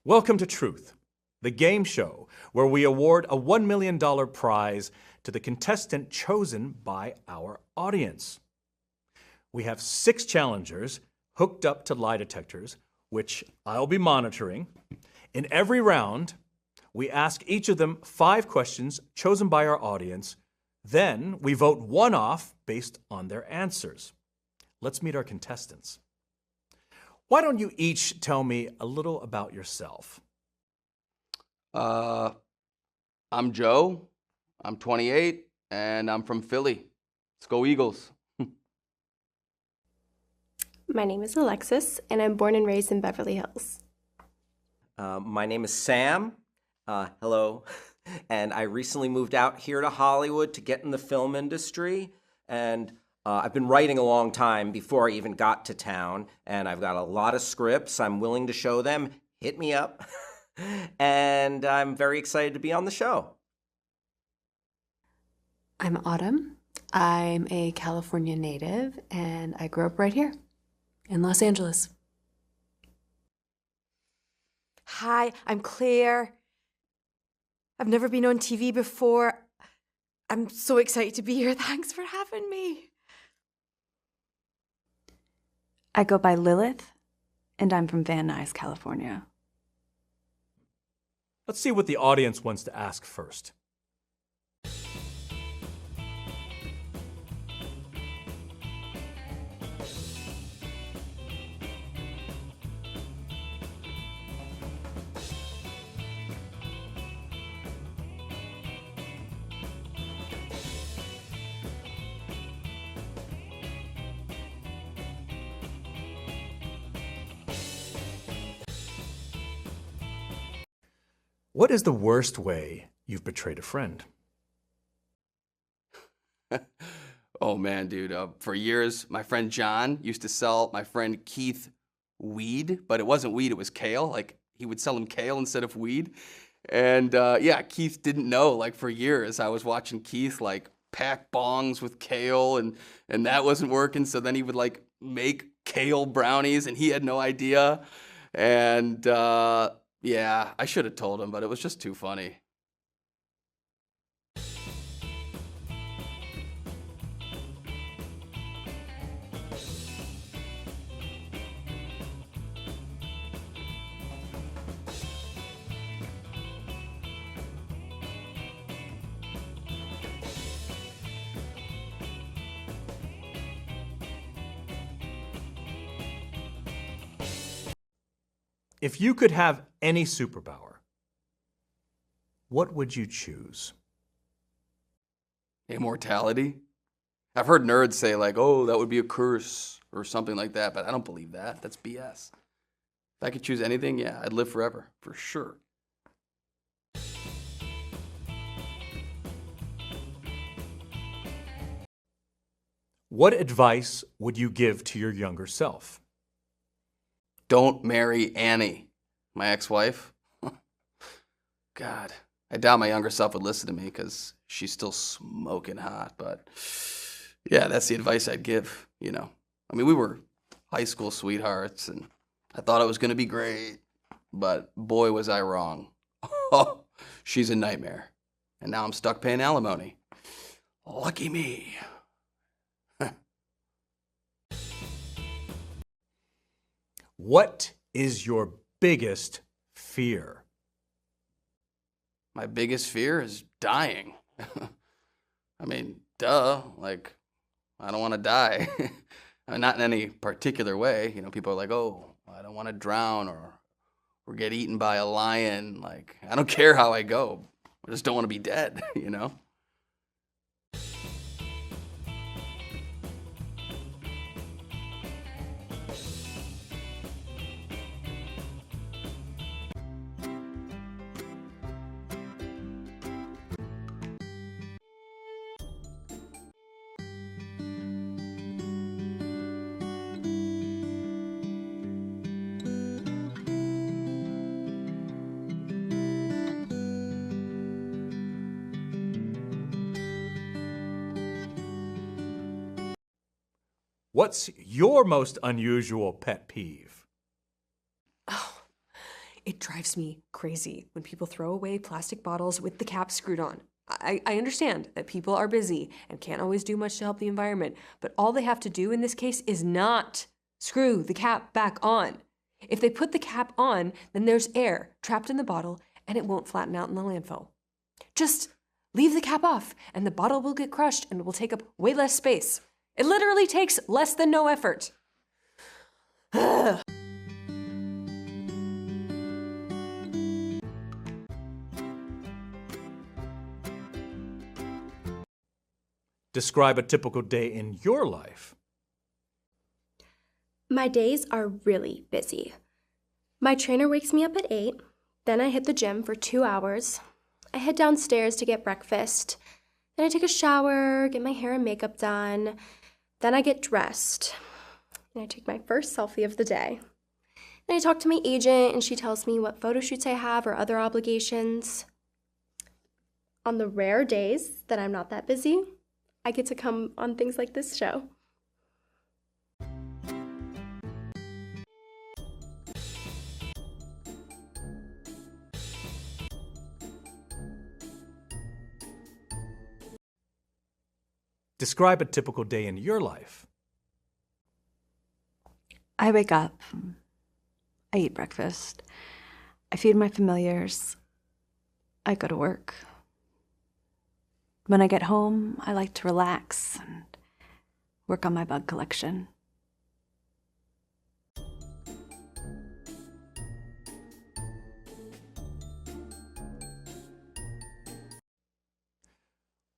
Welcome to Truth, the game show where we award a $1 million prize to the contestant chosen by our audience. We have 6 challengers hooked up to lie detectors, which I'll be monitoring. In every round, we ask each of them 5 questions chosen by our audience. Then we vote one off based on their answers. Let's meet our contestants. Why don't you each tell me a little about yourself? I'm Joe. I'm 28, and I'm from Philly. Let's go Eagles. My name is Alexis, and I'm born and raised in Beverly Hills. My name is Sam. Hello. And I recently moved out here to Hollywood to get in the film industry. And I've been writing a long time before I even got to town. And I've got a lot of scripts. I'm willing to show them. Hit me up. And I'm very excited to be on the show. I'm Autumn. I'm a California native, and I grew up right here in Los Angeles. Hi, I'm Claire. I've never been on TV before. I'm so excited to be here. Thanks for having me. I go by Lilith, and I'm from Van Nuys, California. Let's see what the audience wants to ask first. What is the worst way you've betrayed a friend? Oh man, dude. For years, my friend John used to sell my friend Keith weed, but it wasn't weed, it was kale. Like, he would sell him kale instead of weed. And yeah, Keith didn't know. Like, for years, I was watching Keith like pack bongs with kale, and that wasn't working. So then he would like make kale brownies, and he had no idea. And yeah, I should have told him, but it was just too funny. If you could have any superpower, what would you choose? Immortality? I've heard nerds say like, oh, that would be a curse or something like that, but I don't believe that. That's BS. If I could choose anything, yeah, I'd live forever, for sure. What advice would you give to your younger self? Don't marry Annie, my ex-wife. God, I doubt my younger self would listen to me because she's still smoking hot. But yeah, that's the advice I'd give, you know. I mean, we were high school sweethearts, and I thought it was going to be great. But boy, was I wrong. Oh, she's a nightmare. And now I'm stuck paying alimony. Lucky me. What is your biggest fear? My biggest fear is dying. I mean, duh, like, I don't want to die. I mean, not in any particular way. You know, people are like, oh, I don't want to drown or get eaten by a lion. Like, I don't care how I go. I just don't want to be dead, you know? What's your most unusual pet peeve? Oh, It drives me crazy when people throw away plastic bottles with the cap screwed on. I understand that people are busy and can't always do much to help the environment, but all they have to do in this case is not screw the cap back on. If they put the cap on, then there's air trapped in the bottle and it won't flatten out in the landfill. Just leave the cap off and the bottle will get crushed and will take up way less space. It literally takes less than no effort. Describe a typical day in your life. My days are really busy. My trainer wakes me up at 8, then I hit the gym for 2 hours. I head downstairs to get breakfast. Then I take a shower, get my hair and makeup done. Then I get dressed. And I take my first selfie of the day. Then I talk to my agent and she tells me what photo shoots I have or other obligations. On the rare days that I'm not that busy, I get to come on things like this show. Describe a typical day in your life. I wake up, I eat breakfast, I feed my familiars, I go to work. When I get home, I like to relax and work on my bug collection.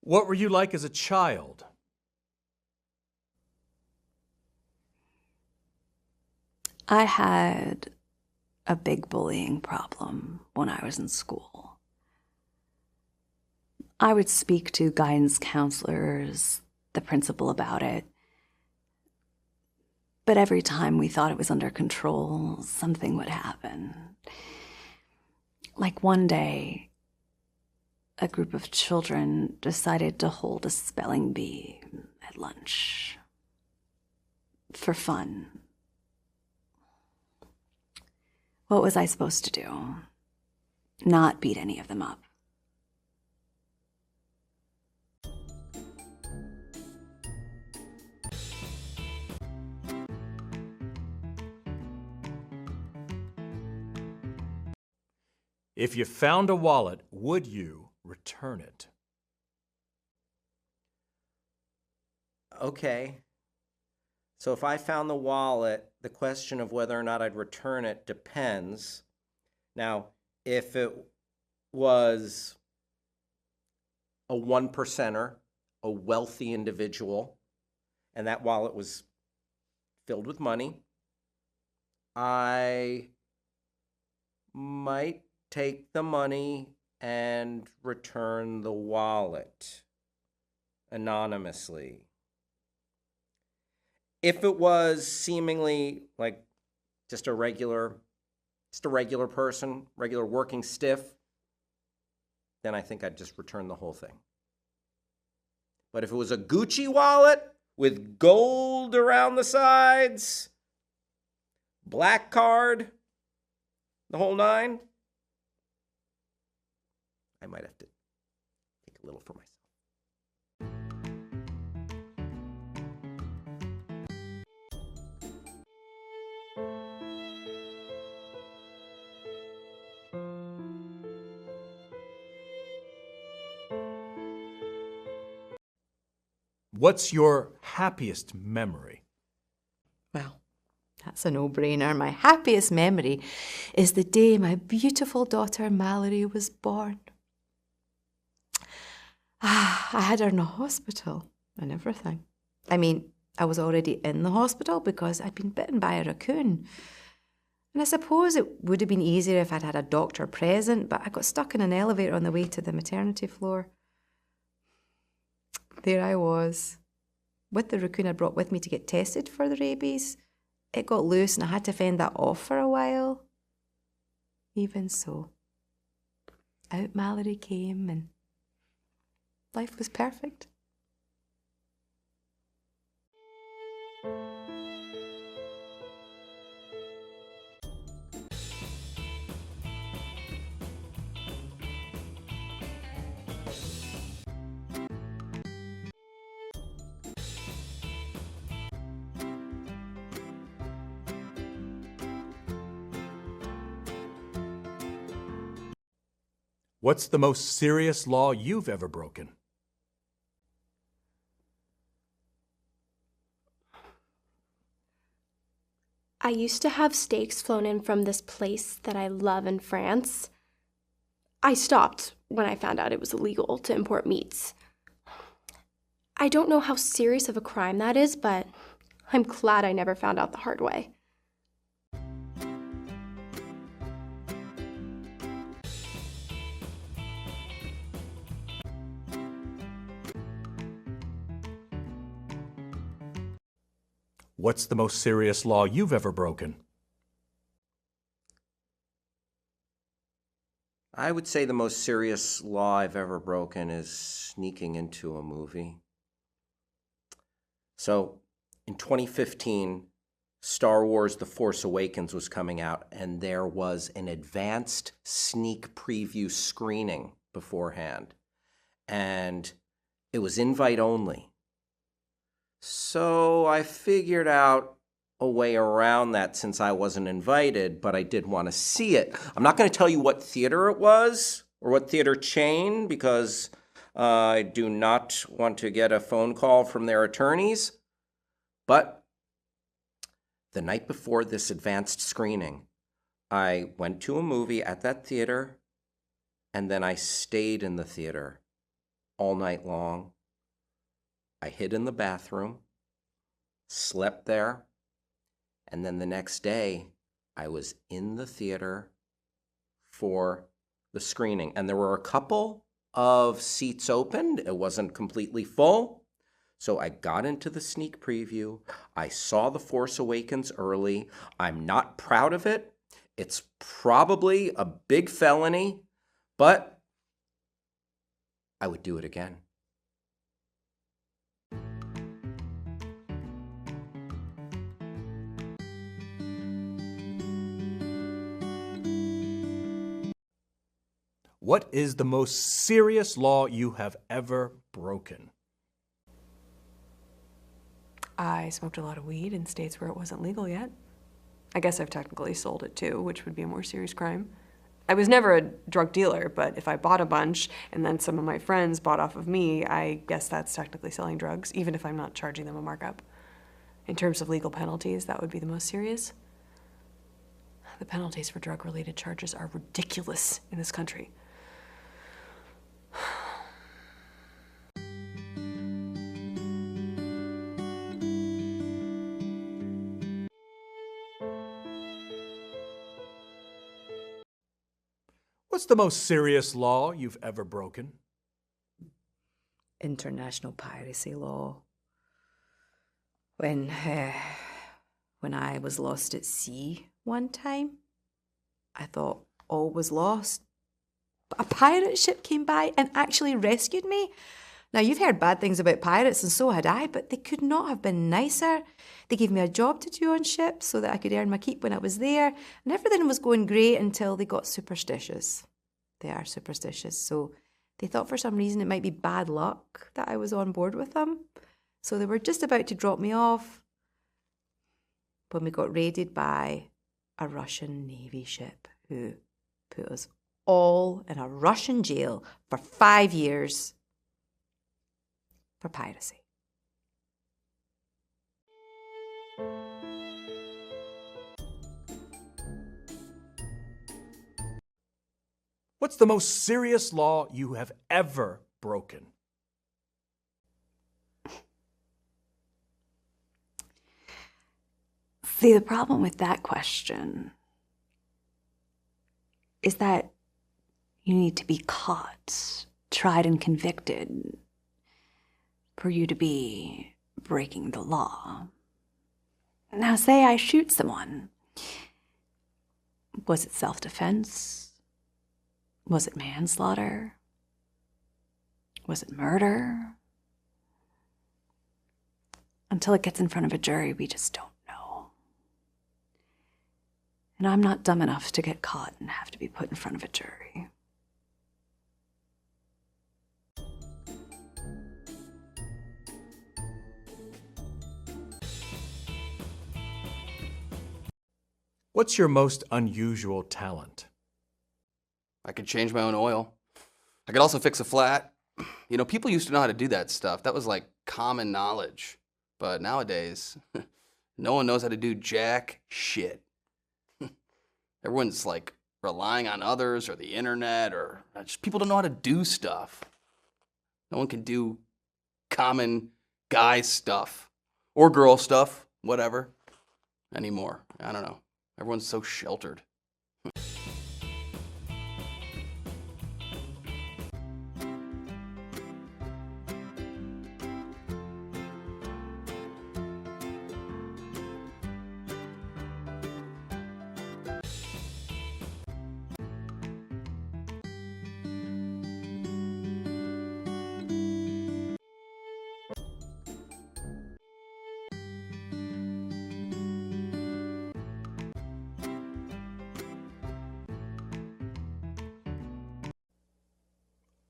What were you like as a child? I had a big bullying problem when I was in school. I would speak to guidance counselors, the principal about it. But every time we thought it was under control, something would happen. Like one day, a group of children decided to hold a spelling bee at lunch. For fun. What was I supposed to do? Not beat any of them up. If you found a wallet, would you return it? Okay. So if I found the wallet, the question of whether or not I'd return it depends. Now, if it was a 1%er, a wealthy individual, and that wallet was filled with money, I might take the money and return the wallet anonymously. If it was seemingly like just a regular person, regular working stiff, then I think I'd just return the whole thing. But if it was a Gucci wallet with gold around the sides, black card, the whole nine, I might have to take a little for myself. What's your happiest memory? Well, that's a no-brainer. My happiest memory is the day my beautiful daughter Mallory was born. I had her in the hospital and everything. I mean, I was already in the hospital because I'd been bitten by a raccoon. And I suppose it would have been easier if I'd had a doctor present, but I got stuck in an elevator on the way to the maternity floor. There I was, with the raccoon I brought with me to get tested for the rabies. It got loose and I had to fend that off for a while. Even so, out Mallory came and life was perfect. What's the most serious law you've ever broken? I used to have steaks flown in from this place that I love in France. I stopped when I found out it was illegal to import meats. I don't know how serious of a crime that is, but I'm glad I never found out the hard way. What's the most serious law you've ever broken? I would say the most serious law I've ever broken is sneaking into a movie. So, in 2015, Star Wars The Force Awakens was coming out, and there was an advanced sneak preview screening beforehand. And it was invite only. So I figured out a way around that since I wasn't invited, but I did want to see it. I'm not going to tell you what theater it was or what theater chain because I do not want to get a phone call from their attorneys. But the night before this advanced screening, I went to a movie at that theater, and then I stayed in the theater all night long. I hid in the bathroom, slept there, and then the next day, I was in the theater for the screening. And there were a couple of seats open. It wasn't completely full. So I got into the sneak preview. I saw The Force Awakens early. I'm not proud of it. It's probably a big felony, but I would do it again. What is the most serious law you have ever broken? I smoked a lot of weed in states where it wasn't legal yet. I guess I've technically sold it too, which would be a more serious crime. I was never a drug dealer, but if I bought a bunch and then some of my friends bought off of me, I guess that's technically selling drugs, even if I'm not charging them a markup. In terms of legal penalties, that would be the most serious. The penalties for drug-related charges are ridiculous in this country. What's the most serious law you've ever broken? International piracy law. When I was lost at sea one time, I thought all was lost. But a pirate ship came by and actually rescued me. Now, you've heard bad things about pirates, and so had I, but they could not have been nicer. They gave me a job to do on ships so that I could earn my keep when I was there, and everything was going great until they got superstitious. They are superstitious, so they thought for some reason it might be bad luck that I was on board with them. So they were just about to drop me off when we got raided by a Russian Navy ship who put us all in a Russian jail for 5 years for piracy. What's the most serious law you have ever broken? See, the problem with that question is that you need to be caught, tried, and convicted for you to be breaking the law. Now, say I shoot someone. Was it self-defense? Was it manslaughter? Was it murder? Until it gets in front of a jury, we just don't know. And I'm not dumb enough to get caught and have to be put in front of a jury. What's your most unusual talent? I could change my own oil. I could also fix a flat. You know, people used to know how to do that stuff. That was like common knowledge. But nowadays, no one knows how to do jack shit. Everyone's like relying on others or the internet, or just people don't know how to do stuff. No one can do common guy stuff or girl stuff, whatever, anymore. I don't know. Everyone's so sheltered.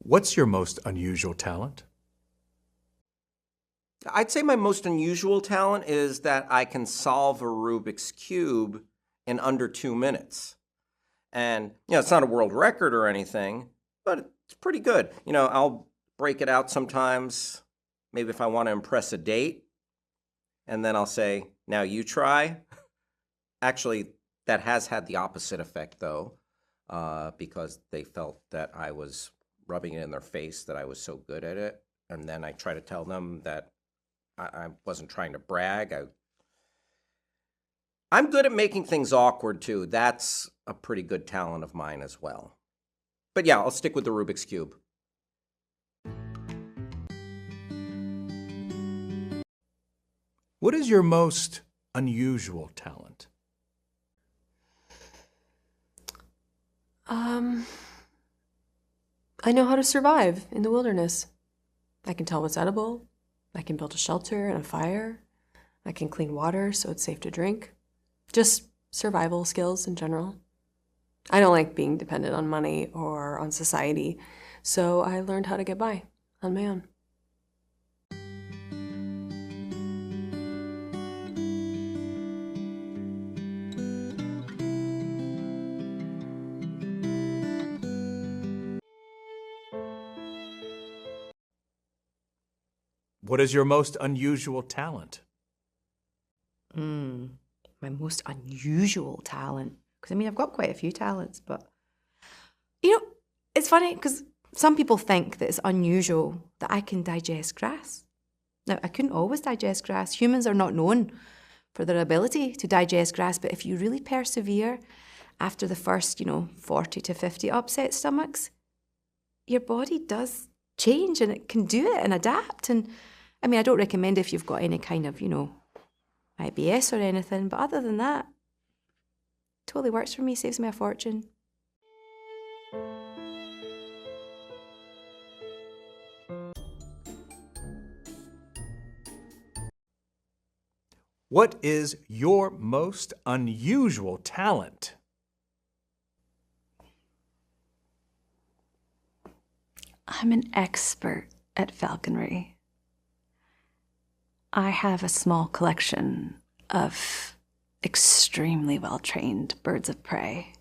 What's your most unusual talent? I'd say my most unusual talent is that I can solve a Rubik's Cube in under 2 minutes. And, it's not a world record or anything, but it's pretty good. I'll break it out sometimes, maybe if I want to impress a date, and then I'll say, now you try. Actually, that has had the opposite effect, though, because they felt that I was rubbing it in their face that I was so good at it. And then I try to tell them that I wasn't trying to brag. I'm good at making things awkward, too. That's a pretty good talent of mine as well. But yeah, I'll stick with the Rubik's Cube. What is your most unusual talent? I know how to survive in the wilderness. I can tell what's edible. I can build a shelter and a fire. I can clean water so it's safe to drink. Just survival skills in general. I don't like being dependent on money or on society, so I learned how to get by on my own. What is your most unusual talent? My most unusual talent. Because, I've got quite a few talents, but... it's funny because some people think that it's unusual that I can digest grass. Now, I couldn't always digest grass. Humans are not known for their ability to digest grass, but if you really persevere after the first, 40 to 50 upset stomachs, your body does change and it can do it and adapt. And, I don't recommend if you've got any kind of, IBS or anything, but other than that, totally works for me, saves me a fortune. What is your most unusual talent? I'm an expert at falconry. I have a small collection of extremely well-trained birds of prey.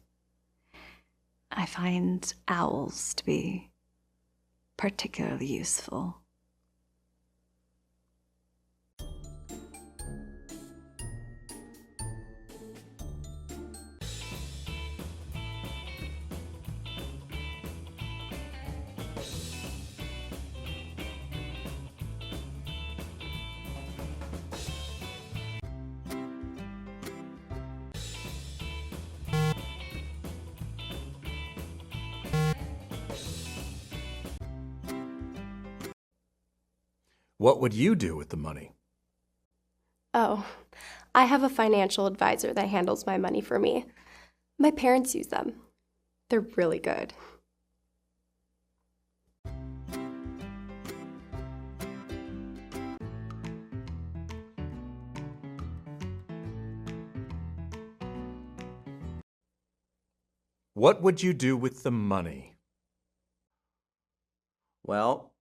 I find owls to be particularly useful. What would you do with the money? Oh, I have a financial advisor that handles my money for me. My parents use them. They're really good. What would you do with the money? Well,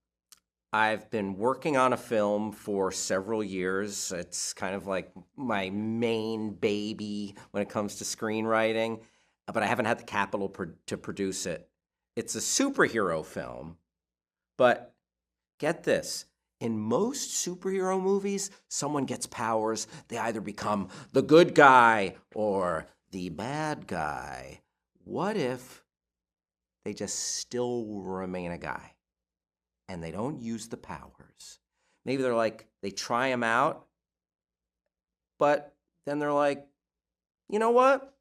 I've been working on a film for several years. It's kind of like my main baby when it comes to screenwriting, but I haven't had the capital to produce it. it's a superhero film, but get this. In most superhero movies, someone gets powers. They either become the good guy or the bad guy. What if they just still remain a guy and they don't use the powers? Maybe they're like, they try them out, but then they're like, you know what?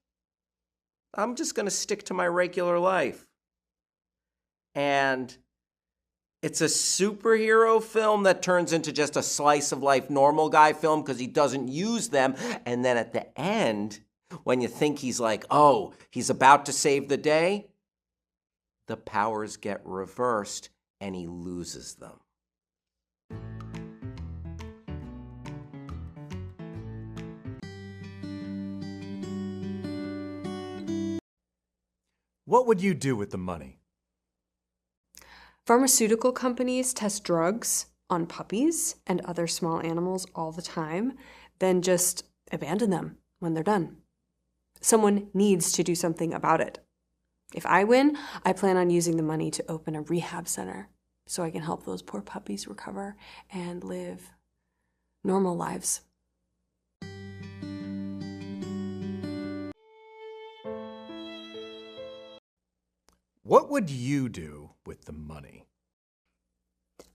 I'm just going to stick to my regular life. And it's a superhero film that turns into just a slice of life normal guy film because he doesn't use them. And then at the end, when you think he's like, oh, he's about to save the day, the powers get reversed and he loses them. What would you do with the money? Pharmaceutical companies test drugs on puppies and other small animals all the time, then just abandon them when they're done. Someone needs to do something about it. If I win, I plan on using the money to open a rehab center so I can help those poor puppies recover and live normal lives. What would you do with the money?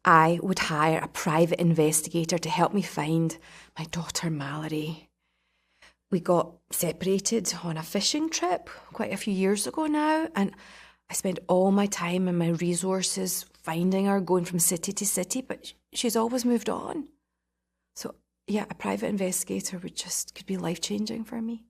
I would hire a private investigator to help me find my daughter Mallory. We got separated on a fishing trip quite a few years ago now, and I spent all my time and my resources finding her, going from city to city, but she's always moved on. So, yeah, a private investigator could be life-changing for me.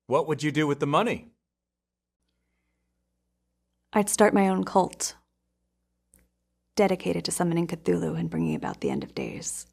What would you do with the money? I'd start my own cult, dedicated to summoning Cthulhu and bringing about the end of days.